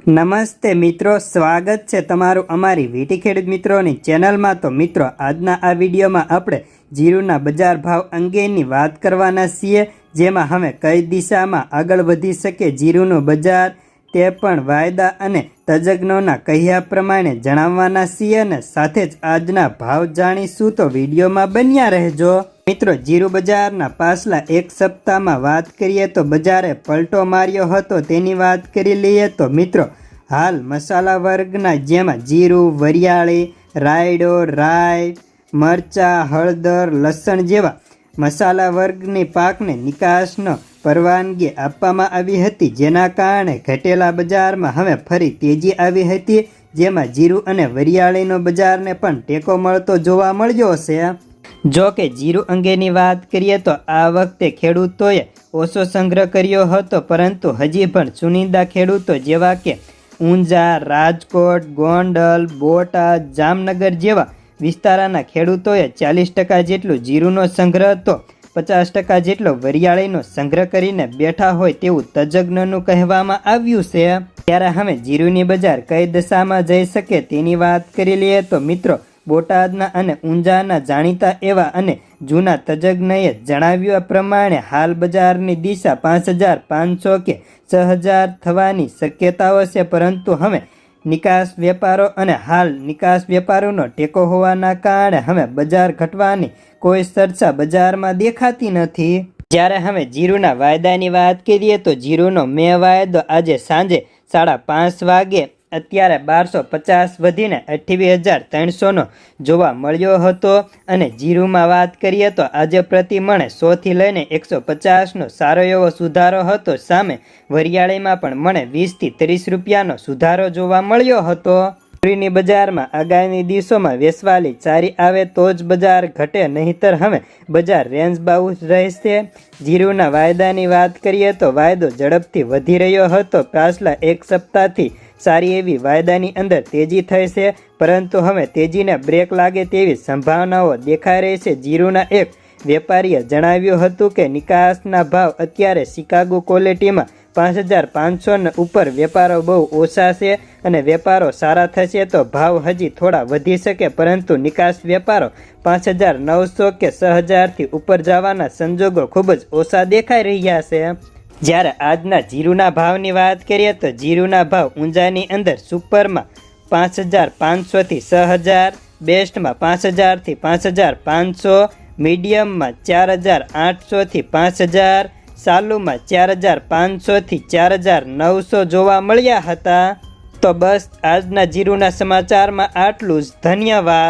નમસ્તે મિત્રો, સ્વાગત છે તમારું અમારી વીટી ખેડૂત મિત્રોની ચેનલમાં। તો મિત્રો, આજના આ વિડીયોમાં આપણે જીરુના બજાર ભાવ અંગેની વાત કરવાના છીએ, જેમાં હવે કઈ દિશામાં આગળ વધી શકે જીરુનું બજાર તે પણ વાયદા અને તજજ્ઞોના કહ્યા પ્રમાણે જણાવવાના છીએ અને સાથે જ આજના ભાવ જાણીશું। તો વિડીયોમાં બન્યા રહેજો મિત્રો। જીરુ બજારના પાછલા એક સપ્તાહમાં વાત કરીએ તો બજારે પલટો માર્યો હતો, તેની વાત કરી લઈએ તો મિત્રો, હાલ મસાલા વર્ગના જેમાં જીરું, વરિયાળી, રાયડો, રાઈ, મરચાં, હળદર, લસણ જેવા મસાલા વર્ગની પાકને નિકાસનો પરવાનગી આપવામાં આવી હતી, જેના કારણે ઘટેલા બજારમાં હવે ફરી તેજી આવી હતી, જેમાં જીરું અને વરિયાળીનો બજારને પણ ટેકો મળતો જોવા મળ્યો છે। જો કે જીરું અંગેની વાત કરીએ તો આ વખતે ખેડૂતોએ ઓછો સંગ્રહ કર્યો હતો, પરંતુ હજી પણ ચુનિંદા ખેડૂતો જેવા કે ઊંઝા, રાજકોટ, ગોંડલ, બોટાદ, જામનગર જેવા વિસ્તારના ખેડૂતોએ 40% જેટલું જીરુનો સંગ્રહ તો 50% જેટલો વરિયાળીનો સંગ્રહ કરીને બેઠા હોય તેવું તજજ્ઞોનું કહેવામાં આવ્યું છે। ત્યારે હવે જીરુની બજાર કઈ દશામાં જઈ શકે તેની વાત કરી લઈએ તો મિત્રો, બોટાદના અને ઊંઝાના જાણીતા એવા અને જૂના તજજ્ઞએ જણાવ્યા પ્રમાણે હાલ બજારની દિશા 5500 કે 6000 થવાની શક્યતાઓ છે, પરંતુ હવે નિકાસ વેપારો અને હાલ નિકાસ વેપારોનો ટેકો હોવાના કારણે હવે બજાર ઘટવાની કોઈ ચર્ચા બજારમાં દેખાતી નથી। જ્યારે હવે જીરુના વાયદાની વાત કરીએ તો જીરુનો મે વાયદો આજે સાંજે 5:30 વાગે અત્યારે 1250 વધીને 28,300નો જોવા મળ્યો હતો અને જીરુમાં વાત કરીએ તો આજે પ્રતિ મણે 100થી લઈને 150નો સારો એવો સુધારો હતો। સામે વરિયાળીમાં પણ મણે 20થી 30 રૂપિયાનો સુધારો જોવા મળ્યો હતો। જીરુની બજારમાં આગામી દિવસોમાં વેચવાલી ચારી આવે તો જ બજાર ઘટે, નહીતર હવે બજાર રેન્જ બાઉન્ડ રહેશે। જીરુના વાયદાની વાત કરીએ તો વાયદો ઝડપથી વધી રહ્યો હતો, પાછલા એક સપ્તાહથી સારી એવી વાયદાની અંદર તેજી થઈ છે, પરંતુ હવે તેજીને બ્રેક લાગે તેવી સંભાવનાઓ દેખાઈ રહી છે। જીરુના એક વેપારીએ જણાવ્યું હતું કે નિકાસના ભાવ અત્યારે શિકાગો ક્વોલિટીમાં 5500 ઉપર વેપારો બહુ ઓછા છે અને વેપારો સારા થશે તો ભાવ હજી થોડા વધી શકે, પરંતુ નિકાસ વેપારો 5900 કે 6000થી ઉપર જવાના સંજોગો ખૂબ જ ઓછા દેખાઈ રહ્યા છે। જ્યારે આજના જીરુના ભાવની વાત કરીએ તો જીરુના ભાવ ઊંઝાની અંદર સુપરમાં 5500થી 6000, બેસ્ટમાં 5000થી 5500, મીડિયમમાં 4800થી 5000, સાલુમાં 4500થી 4900 જોવા મળ્યા હતા। તો બસ આજના જીરુના સમાચારમાં આટલું જ। ધન્યવાદ।